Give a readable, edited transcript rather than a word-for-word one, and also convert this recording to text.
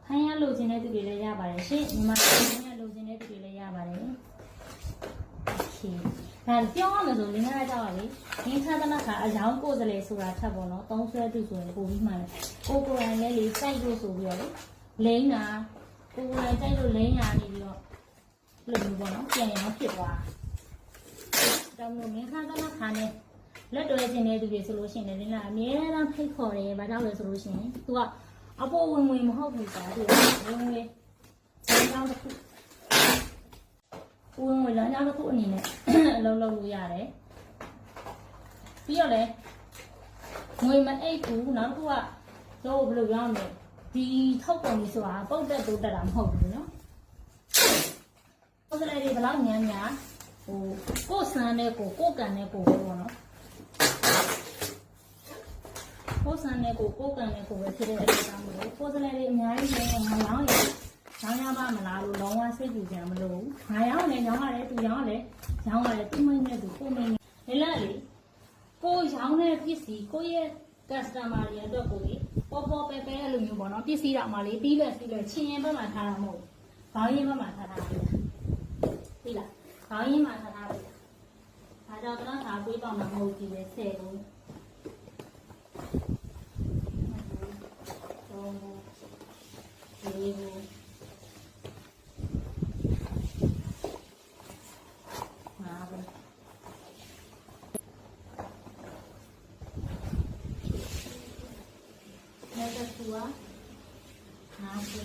ခိုင်းရလိုချင်တဲ့သူတွေလည်းရပါတယ်ရှင်ညီမခိုင်းရလိုချင်တဲ့သူတွေလည်းရပါတယ်ရှင်ဒါပြောရမယ်ဆိုလင်းကားကြောက်ရလေဒီခါသနာကအယောင်ကိုယ်စလေဆိုတာထပ်ပေါ့နော်သုံးဆွဲသူဆိုရင်ပို့ပြီးမှလည်းကိုကိုယ်တိုင်လည်းလေစိုက်လို့ဆိုပြီးတော့လေလိမ့်တာကိုယ်တိုင်စိုက်လို့လိမ့်ရနေပြီးတော့လို့မျိုးပေါ့နော်ပြန်ရအောင်ဖြစ်သွားတောင်လို့မင်းခါသနာခါနဲ့လက်တော်ချင်းတဲ့သူတွေဆိုလို့ရှိရင်လည်းလင်းကအမြဲတမ်းဖိတ်ခေါ်တယ်ဘာကြောင့်လဲဆိုလို့ရှိရင် तू ကအပေါ်ဝင်ဝင်မဟုတ်ဘူးကွာသူဝင်ဝင်လမ်းကြောင်းတစ်ခုဝင်ဝင်လမ်းကြောင်းတစ်ခုအနေနဲ့အလုံးလုံးလို့ရတယ်ပြီးတော့လေငွေမအိတ်ဘူးနောက်တစ်ခုကတော့ဘယ်လိုပြောရမလဲဒီထောက်ပုံကြီးဆိုတာပုတ်တက်တိုးတက်တာမဟုတ်ဘူးနော်ဟုတ်တယ်လေဘယ်လောက်ညံ့ညံ့ဟိုကိုယ်စမ်းတဲ့ကိုကန်တဲ့ကိုပဲပေါ့နော်ကိုယ်စမ်းတဲ့ကိုကန်တဲ့ကိုပဲဖြစ်တဲ့အကြောင်းမျိုးကိုယ်စလဲတွေအများကြီးနေငါရောင်းရင်ရောင်းရပါမလားလို့လုံးဝစိတ်ကြည်ကြမလို့ငါရောင်းလည်းရောင်းရတယ်သူရောင်းလည်းရောင်းရတယ်သူမင်းနဲ့သူကိုမင်းနဲ့လေလေကိုရောင်းတဲ့ပစ္စည်းကိုရဲ့ customer တွေအတွက်ကိုလေပေါ်ပေါ်ပဲပဲအဲ့လိုမျိုးပေါ့နော်ပစ္စည်းတော့မှလေပြီးလဲချင်းရင်ဘက်မှာထားတာမဟုတ်ဘောင်းရင်ဘက်မှာထားတာပြီလားဘောင်းရင်မှာထားတာပြီဒါကြောင့်တော့ဒါကိုပေါက်မှာမဟုတ်ကြည့်ပဲဆယ်ဘူးလေးဘူးငါပဲနောက်တစ်ခုကငါပဲ